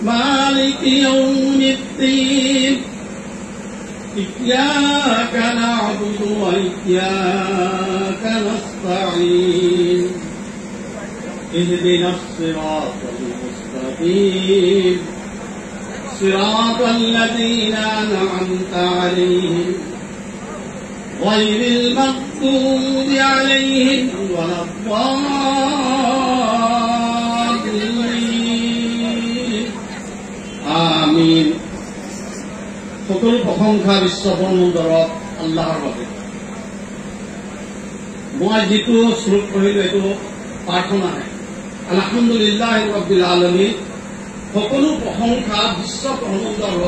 مالك يوم الدين إياك نعبد وإياك نستعين اهدنا الصراط المستقيم صراط الذين أنعمت عليهم غير المغضوب عليهم ولا الضالين آمين। সকল প্রশংসা বিশ্বব্ৰহ্মাণ্ডৰ আল্লাহৰ বাবে। মই যিটো শ্লোক পঢ়িলো এইটো প্ৰাৰ্থনাহে। আলহামদুলিল্লাহ ৰাব্বিল আলামিন। সকলো প্ৰশংসা বিশ্বব্ৰহ্মাণ্ডৰ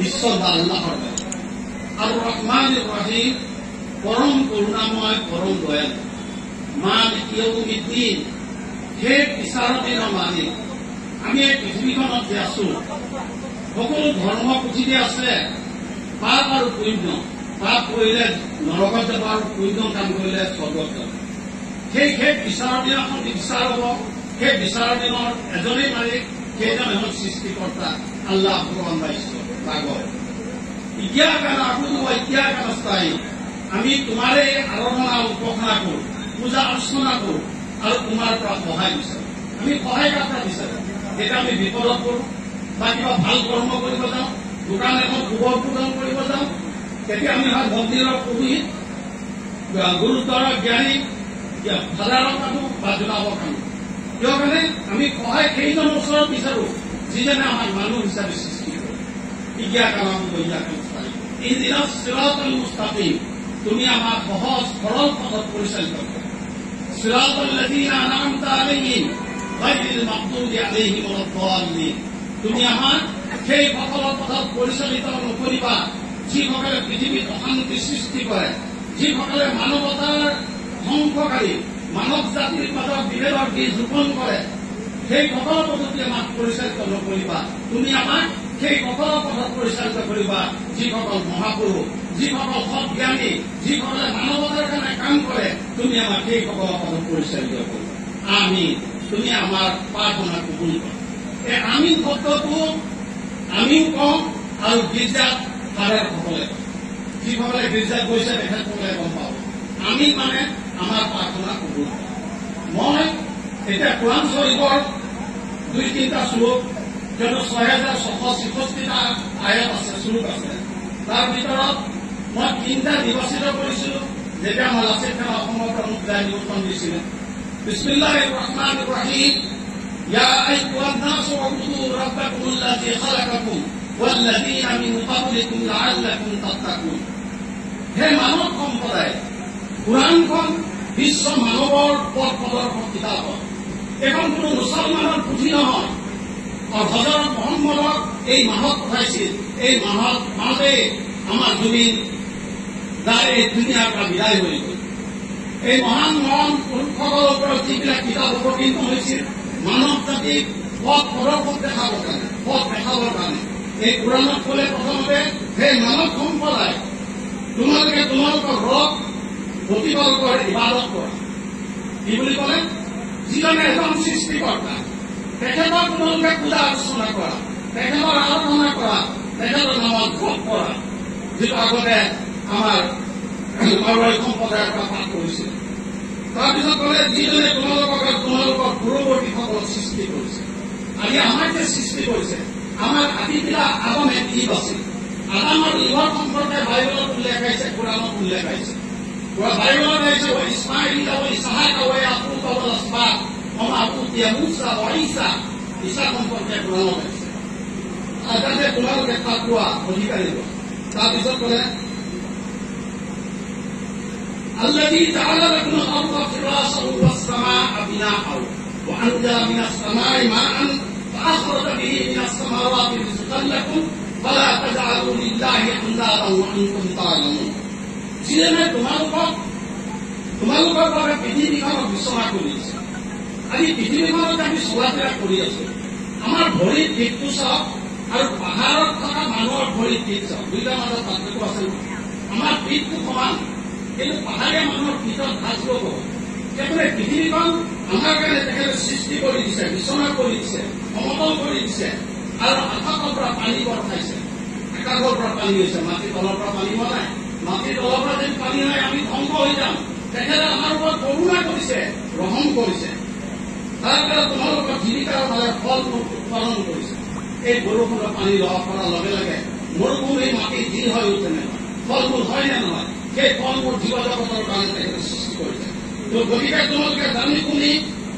ঈশ্বৰ বা আল্লাহৰ বাবে। আৰ ৰহমান ৰহিম পৰম কৰুণাময় পৰম দয়ালু। মালিক ইয়াউমিদ্দিন হে বিচাৰৰ দিনৰ মালিক। আমি এই পৃথিৱীখনত যে আছো সকলো ধৰ্ম পুথিতে আছে পাপ আৰু পুণ্য। পাপ কৰিলে নৰকত যাব আৰু পুণ্য কাম কৰিলে স্বৰ্গত যাব। সেই বিচাৰৰ দিনাখন বিচাৰ হব। সেই বিচাৰৰ দিনৰ এজনেই মালিক, সেইজন হ'ল সৃষ্টিকৰ্তা আল্লাহ ভগৱান বা ঈশ্বৰ ভাগৱত। ইয়্যাকা না'বুদু ওয়া ইয়্যাকা নাস্তাঈন। আমি তোমাৰে আৰাধনা উপাসনা কৰো, পূজা অৰ্চনা কৰো আৰু তোমাৰ পৰা সহায় বিচাৰো। আমি সহায় কাৰ পৰা বিচাৰো? যেতিয়া আমি বিপদত পৰো বা কিবা ভাল কৰ্ম কৰিব যাওঁ, দোকান এখন শুভ উদ্বোধন কৰিব যাওঁ, তেতিয়া আমি হয় মন্দিৰৰ পুৰোহিত, গুৰুদ্বাৰৰ জ্ঞানী, ফাদাৰৰ কামো বা জোনাবৰ কামো। কিয় কাৰণে আমি সহায় সেইজনৰ ওচৰত বিচাৰো যিজনে আমাৰ মানুহ হিচাপে সৃষ্টি কৰে। ইয়্যাকা না'বুদু ওয়া ইয়্যাকা নাস্তাঈন ইহদিনাস সিৰাতাল মুস্তাকিম। তুমি আমাৰ সহজ সৰল পথত পৰিচালিত কৰা। সিৰাতাল লাযীনা আন'আমতা আলাইহিম গায়ৰিল মাগদুবি আলাইহিম ওয়ালাদ দাল্লিন। তুমি আমাৰ সেই সকলৰ পথত পৰিচালিত নকৰিবা যিসকলে পৃথিৱীত অশান্তি সৃষ্টি কৰে, যিসকলে মানৱতাৰ ধ্বংসকাৰী, মানৱ জাতিৰ মাজত বিভেদৰ বীজ ৰোপণ কৰে। সেই সকল পদ্ধতি আমাক পৰিচালিত নকৰিবা। তুমি আমাক সেই সকল পথত পৰিচালিত কৰিবা যিসকল মহাপুৰুষ, যিসকল সৎ জ্ঞানী, যিসকলে মানৱতাৰ কাৰণে কাম কৰে। তুমি আমাক সেই সকল পথত পৰিচালিত কৰিবা। আমি তুমি আমাৰ প্ৰাৰ্থনা কবুল কৰা। এই আমিন শব্দটো আমিও কওঁ আৰু গীৰ্জাত ফাদাৰসকলে কয়। যিসকলে গীৰ্জাত গৈছে তেখেতসকলে গম পাব। আমি মানে আমাৰ প্ৰাৰ্থনা কবুল কৰা। মই এতিয়া কোৰাণ শৰীফৰ ২-৩টা শ্লোক, যত ৬,৬৬৬টা আয়াত আছে, শ্লোক আছে। তাৰ ভিতৰত মই ৩টা নিৰ্বাচিত কৰিছিলো যেতিয়া মই লাচিত খান অসমৰ পৰা মোক যাই নিমন্ত্ৰণ দিছিলে। বিসমিল্লাহিৰ ৰহমানিৰ ৰহিম। ইয়া আইয়ুহান নাসু উবুদু ৰাব্বাকুমুল্লাযী খালাকাকুম ওয়াল্লাযীনা মিন ক্বাবলিকুম লাআল্লাকুম তাত্তাকুন। হে মানৱ সম্প্ৰদায়, কুৰাণখন বিশ্ব মানৱৰ পথ প্ৰদৰ্শক কিতাপ। এখন কোনো মুছলমানৰ পুথি নহয়। হযৰত মহম্মদক এই মাহত পঠাইছিল। এই মাহতে আমাৰ জমিন যাই এই দুনিয়াৰ পৰা বিদায় হৈ গল। এই মহান মহান পুৰুষসকলৰ ওপৰত যিবিলাক কিতাপ অৱতীৰ্ণ হৈছিল মানৱ জাতিক পথ প্ৰদৰ্শক দেখাবৰ কাৰণে, পথ দেখাবৰ কাৰণে। এই কুৰাণত ক'লে প্ৰথমতে সেই মানৱ সম্প্ৰদায়, তোমালোকে তোমালোকৰ ৰব প্ৰতিপালকৰ ইবাদত কৰা। কি বুলি ক'লে? যিজনে এজন সৃষ্টিকৰ্তা, তেখেতক তোমালোকে পূজা অৰ্চনা কৰা, তেখেতৰ আৰাধনা কৰা, তেখেতৰ নামত ভোগ কৰা, যিটো আগতে আমাৰ মাৰোৱাৰী সম্প্ৰদায়ৰ পৰা পাঠ কৰিছিল। তাৰপিছত ক'লে যিজনে তোমালোকক আৰু তোমালোকৰ পূৰ্বৱৰ্তীসকলক সৃষ্টি কৰিছে। আজি আমাক যে সৃষ্টি কৰিছে, আমাৰ আদি পিতা আদমে কি আছিল? আদাম আৰু ইভৰ সম্পৰ্কে বাইবেলত উল্লেখ আছে, কুৰাণত উল্লেখ আছে। বাইবেলত আছে ইছমাইল আৰু ইছহাক আৰু ইয়াকুব আৰু আসবাত وما أوتي موسى وعيسى ঈশা সম্পৰ্কে কুৰাণত আছে। আদামে তোমালোকে তাকৱা অধিকাৰী হ'ব। তাৰপিছত ক'লে الذي جعل لكم الأرض فراشا والسماء بناء وأنزل من السماء ماء فأخرج به من الثمرات رزقا لكم فلا تجعلوا لله أندادا وأنتم تعلمون। যিজনে তোমালোকৰ বাবে পৃথিৱীখনক বিচৰা কৰিছে। আজি পৃথিৱীখনত আমি চলা ফেৰা কৰি আছো। আমাৰ ভৰিৰ দিশটো চাওক আৰু পাহাৰত থকা মানুহৰ ভৰিৰ দিশ চাওক, দুইটাৰ মাজত পাৰ্থক্য আছে। আমাৰ পিঠটো সমান, কিন্তু পাহাৰীয়া মানুহৰ পিঠত ভাঁজ ল'ব। সেইকাৰণে পৃথিৱীখন আমাৰ কাৰণে তেখেতে সৃষ্টি কৰি দিছে, বিচনা কৰি দিছে, সমতল কৰি দিছে, আৰু আকাশৰ পৰা পানী বৰষাইছে। আকাশৰ পৰা পানী হৈছে, মাটিৰ তলৰ পৰা পানী হোৱা নাই। মাটিৰ তলৰ পৰা যদি পানী হয় আমি ধ্বংস হৈ যাম। তেখেতে আমাৰ ওপৰত কৰোণা কৰিছে, গ্ৰহণ কৰিছে। তাৰ দ্বাৰা তোমালোকৰ জীৱিকাৰ ফালে ফল উৎপাদন কৰিছে। এই বৰষুণৰ পানী লগ কৰাৰ লগে লগে মৰুভূমি মাটি যি হৈ উঠে নে ফল মূল হয় নে নহয়, সেই ফল মূল জীৱ জগতৰ কাৰণে তেখেতে সৃষ্টি কৰিছে। গতিকে তোমালোকে জানি শুনি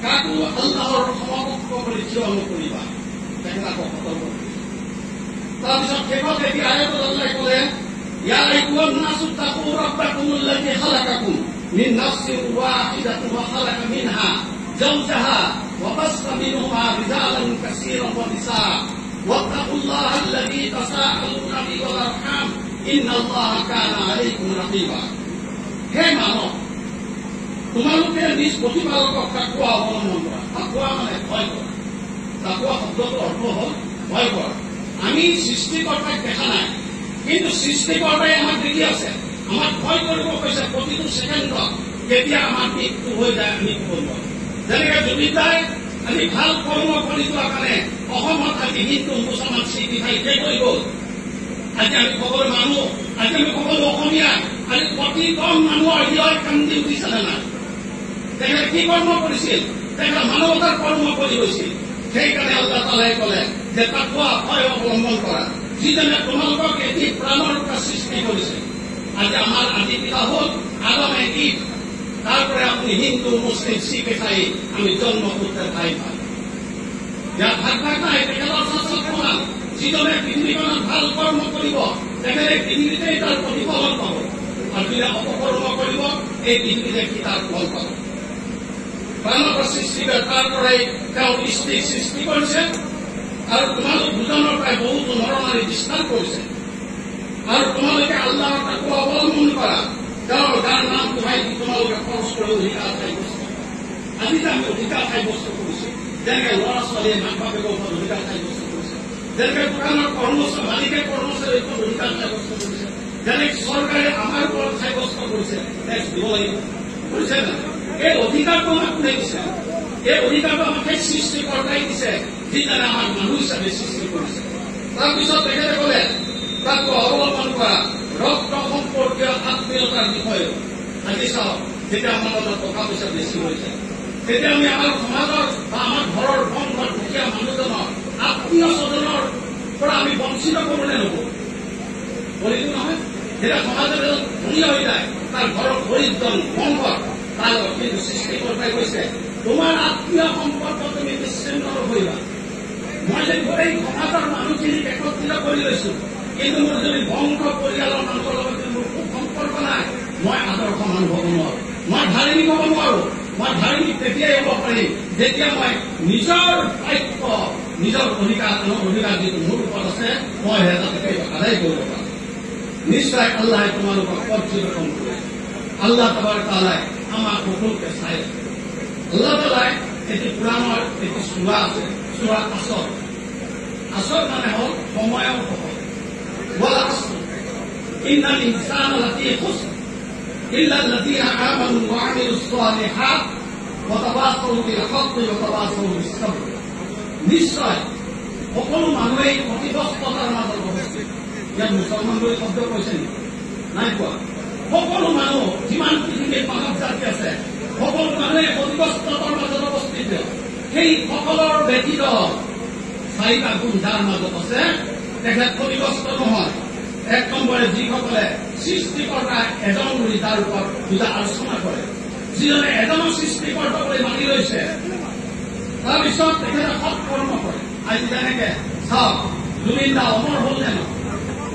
কাকো আল্লাহৰ সমকক্ষ কৰি থিয় নকৰিবা, তেখেতে আকৌ সতৰ্ক কৰিছে। তাৰপিছত শেষত এতিয়া আয়াতত আল্লাহে ক'লে, ইয়া আইয়ুহান নাসু তাকু ৰাব্বাকুমুল্লাযী খালাকাকুম মিন নাফসিন ওয়াহিদাতিন ওয়া খালাকা মিনহা যাওজাহা ওয়া বাসসা মিনহুমা রিজালান কাসীরান ওয়া নিসা ওয়াত্তাকুল্লাহা আল্লাযী তাসাআলুনা বিহি ওয়াল আরহাম ইন্নাল্লাহা কানা আলাইকুম রাকীবা। হে মানৱ, তোমালোকে নিজ প্ৰতিপালকক তাকৱা অৱলম্বন কৰা। তাকৱা মানে ভয় কৰা। তাকৱা শব্দটোৰ অৰ্থ হ'ল ভয় কৰা। আমি সৃষ্টিকৰ্তাক দেখা নাই, কিন্তু সৃষ্টিকৰ্তাই আমাক দেখি আছে। আমাক ভয় কৰিব কৈছে প্ৰতিটো ছেকেণ্ডত কেতিয়া আমাৰ মৃত্যু হৈ যায় আমি ক'ব নোৱাৰো। যেনেকে জুবিনদাই আজি ভাল কৰ্ম কৰি যোৱাৰ কাৰণে অসমত আজি হিন্দু মুছলমান স্বীকৃতি শেষ হৈ গ'ল। আজি আমি সকলো মানুহ, আজি আমি সকলো অসমীয়া, আজি প্ৰতিজন মানুহৰ হৃদয় কান্দি উঠিছে নাই? তেখেতে কি কৰ্ম কৰিছিল? তেখেতে মানৱতাৰ কৰ্ম কৰি গৈছিল। সেইকাৰণে আল্লাহ তাআলাই ক'লে যে তাকৱা ভয় অৱলম্বন কৰা, যিজনে তোমালোকক এটি প্ৰাণৰ পৰা সৃষ্টি কৰিছে। আজি আমাৰ আদি পিতা হ'ল আদম ঈদ। তাৰপৰা আপুনি হিন্দু মুছলিম শিখ ইছাই আমি জন্ম সূত্ৰে ভাই ভাই। ইয়াত ভাগ ভাগ নাই। তেখেতৰ শাস্ত্ৰত প্ৰমাণ, যিজনে পৃথিৱীখনত ভাল কৰ্ম কৰিব তেখেতে পৃথিৱীতেই তাৰ প্ৰতিফলন পাব, আৰু যিজনে অপকৰ্ম কৰিব এই পৃথিৱীতে সি তাৰ ফল পাব। প্ৰাণৰ সৃষ্টি কৰে, তাৰ পৰাই তেওঁ স্ত্ৰীক সৃষ্টি কৰিছে, আৰু তোমালোক দুজনৰ পৰাই বহুতো নৰনাৰী বিস্তাৰ কৰিছে। আৰু তোমালোকে আল্লাহৰ তাকৱা অৱলম্বন কৰা, তেওঁৰ যাৰ নাম তোমাই তোমালোকে খৰচ কৰি অধিকাৰ সাব্যস্ত। আজি যে আমি অধিকাৰ সাব্যস্ত কৰিছো, যেনেকে ল'ৰা ছোৱালীয়ে মাক বাপেকৰ ওপৰত অধিকাৰ সাব্যস্ত কৰিছে, যেনেকে দোকানৰ কৰ্মচাৰী মালিকে কৰ্মচাৰীৰ ওপৰত অধিকাৰ সাব্যস্ত কৰিছে, যেনেকে চৰকাৰে আমাৰ ওপৰত সাব্যস্ত কৰিছে, টেক্স দিব লাগিব, কৰিছে না? এই অধিকাৰটো আমাক কোনে দিছে? এই অধিকাৰটো আমাক সেই সৃষ্টিকৰ্তাই দিছে, যিজনে আমাক মানুহ হিচাপে সৃষ্টি কৰিছে। তাৰপিছত তেখেতে ক'লে তাকো অৱলম্বন কৰা ৰক্ত সম্পৰ্কীয় আত্মীয়তাৰ বিষয়ে। আজি চাওক, যেতিয়া আমাৰ লগত টকা পইচা বেছি হৈছে, তেতিয়া আমি আমাৰ সমাজৰ বা আমাৰ ঘৰৰ বংশৰ দুখীয়া মানুহজনৰ আত্মীয় স্বজনৰ পৰা আমি বঞ্চিত কৰোঁ নে নকৰোঁ? কৰিছো নহয়? যেতিয়া সমাজৰ এজন ধনী হৈ যায়, তাৰ ঘৰৰ দৰিদ্ৰ বংশৰ তাৰ লগত কিন্তু সৃষ্টিকৰ্তাই কৈছে তোমাৰ আত্মীয় সম্পৰ্ক তুমি বিচ্ছিন্ন নকৰিবা। মই যদি গোটেই সমাজৰ মানুহখিনিক একত্ৰিত কৰি লৈছো, কিন্তু মোৰ যদি বংশ পৰিয়ালৰ মানুহৰ লগত যদি মোৰ খুব সম্পৰ্ক নাই, মই আদৰ্শ মানুহ হ'ব নোৱাৰো, মই ধাৰ্মিক হ'ব নোৱাৰো। মই ধাৰ্মিক তেতিয়াই হ'ব পাৰিম যেতিয়া মই নিজৰ প্ৰাপ্য, নিজৰ অধিকাৰ যিটো মোৰ ওপৰত আছে, মই যাতে আদায় কৰিব পাৰোঁ। নিশ্চয় আল্লাহে তোমালোকক পৰ্যবেক্ষণ কৰে। আল্লাহ তাবাৰক তাআলাই আমাক সকলোকে চাই আছে। আল্লাহ তাআলাই এটি পুৰাণৰ এটি সূৰা আছে, সূৰা আসৰ। আসৰ মানে হ'ল সময়ৰ সময়। ওয়াল আসর ইন্নাল ইনসানা লাফী খুসর ইল্লা আল্লাযীনা আমানু ওয়া আমিলুস সালিহাত ওয়া তাওয়াসাউ বিল হাক্কি ওয়া তাওয়াসাউ বিস সাবর। নিশ্চয় সকলো মানুহেই ক্ষতিগ্ৰস্তৰ মাজত অৱস্থিত। ইয়াত মুছলমান বুলি শব্দ কৈছে নেকি? নাই কোৱা। সকলো মানুহ, যিমান পৃথিৱীৰ মানৱ জাতি আছে, সকলো মানুহে ক্ষতিগ্ৰস্তৰ মাজত অৱস্থিত। সেই সকলৰ ব্যতীত চাৰিটা গুণ যাৰ মাজত আছে, তেখেত ক্ষতিগ্ৰস্ত নহয়। এক নম্বৰে যিসকলে সৃষ্টিকৰ্তা এজন বুলি তাৰ ওপৰত পূজা আলোচনা কৰে, যিজনে এজনৰ সৃষ্টিকৰ্তা বুলি মানি লৈছে, তাৰপিছত তেখেতে সৎ কৰ্ম কৰে। আজি যেনেকে চাওক, জুবিনদা অমৰ হ'ল নে নহয়?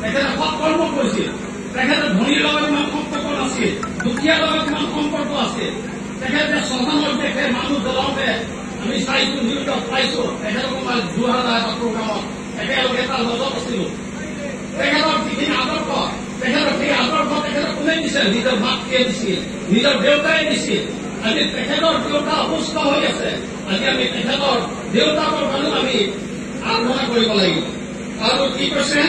তেখেতে সৎ কৰ্ম কৰিছিল। তেখেতে ধনীৰ লগত ইমান সম্পৰ্ক নাছিল, দুখীয়াৰ লগত ইমান সম্পৰ্ক আছিল। তেখেতে শ্মশানত দেখে মানুহ জ্বলাওঁতে আমি চাইছো, নিউজত পাইছো। তেখেতক মই যোৰহাট প্ৰগ্ৰামত একেলগে তাৰ লগত আছিলো। তেখেতৰ যিখিনি আদৰ্শ, তেখেতৰ সেই আদৰ্শ তেখেতক কোনে দিছিল? নিজৰ মাতৃয়ে দিছিল, নিজৰ দেউতাই দিছিল। আজি তেখেতৰ দেউতা অসুস্থ হৈ আছে। আজি আমি তেখেতৰ দেউতাকৰ মানুহ আমি আৰাধনা কৰিব লাগিব। আৰু কি কৈছে?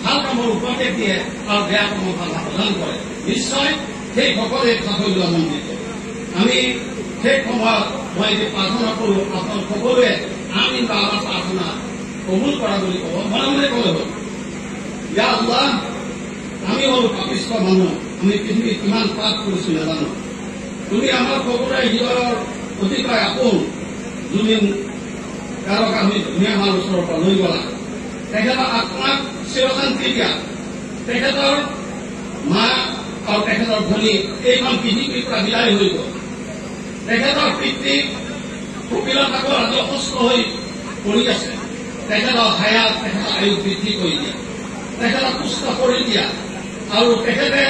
ভাল কামৰ উপদেশ দিয়ে আৰু বেয়া কামৰ বাধা প্ৰদান কৰে। নিশ্চয় সেই সকলে সাফল্য মন্দিত। আমি সেই সময়ত মই এতিয়া প্ৰাৰ্থনা কৰোঁ, আপোনালোক সকলোৱে আমি বা আমাৰ প্ৰাৰ্থনা কবুল কৰা বুলি ক'ব। মনে মনে ক'লে হ'ল, ইয়া আল্লাহ, আমি হলো পাপিষ্ঠ মানুহ, আমি পৃথিৱীত কিমান পাপ কৰিছো নাজানো। তুমি আমাৰ সকলোৰে হৃদয়ৰ অতিকৈ আপোন, যোনে কাৰক আমি ধুনীয়া আমাৰ ওচৰৰ পৰা লৈ গলা। তেখেতৰ আত্মাক চিৰশান্তি দিয়া। তেখেতৰ মা আৰু তেখেতৰ ভনী এইখন পৃথিৱীৰ পৰা বিদায় হৈ গ'ল। তেখেতৰ পিতৃ কপিল ঠাকুৰ আজি অসুস্থ হৈ পৰি আছে। তেখেতৰ হায়াত, তেখেতৰ আয়ু বৃদ্ধি কৰি দিয়া, তেখেতক সুস্থ কৰি দিয়া। আৰু তেখেতে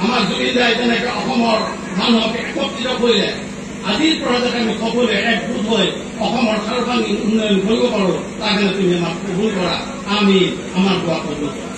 আমাৰ জুবিন দাই যেনেকে অসমৰ মানুহক একত্ৰিত কৰিলে, আজিৰ পৰা যাতে আমি সকলোৱে একগোট হৈ অসমৰ সাৰ্বাংগীন উন্নয়ন কৰিব পাৰোঁ, তাৰ কাৰণে তুমি আমাক কবুল কৰা। আমি আমাৰ দোৱা কবুল কৰা।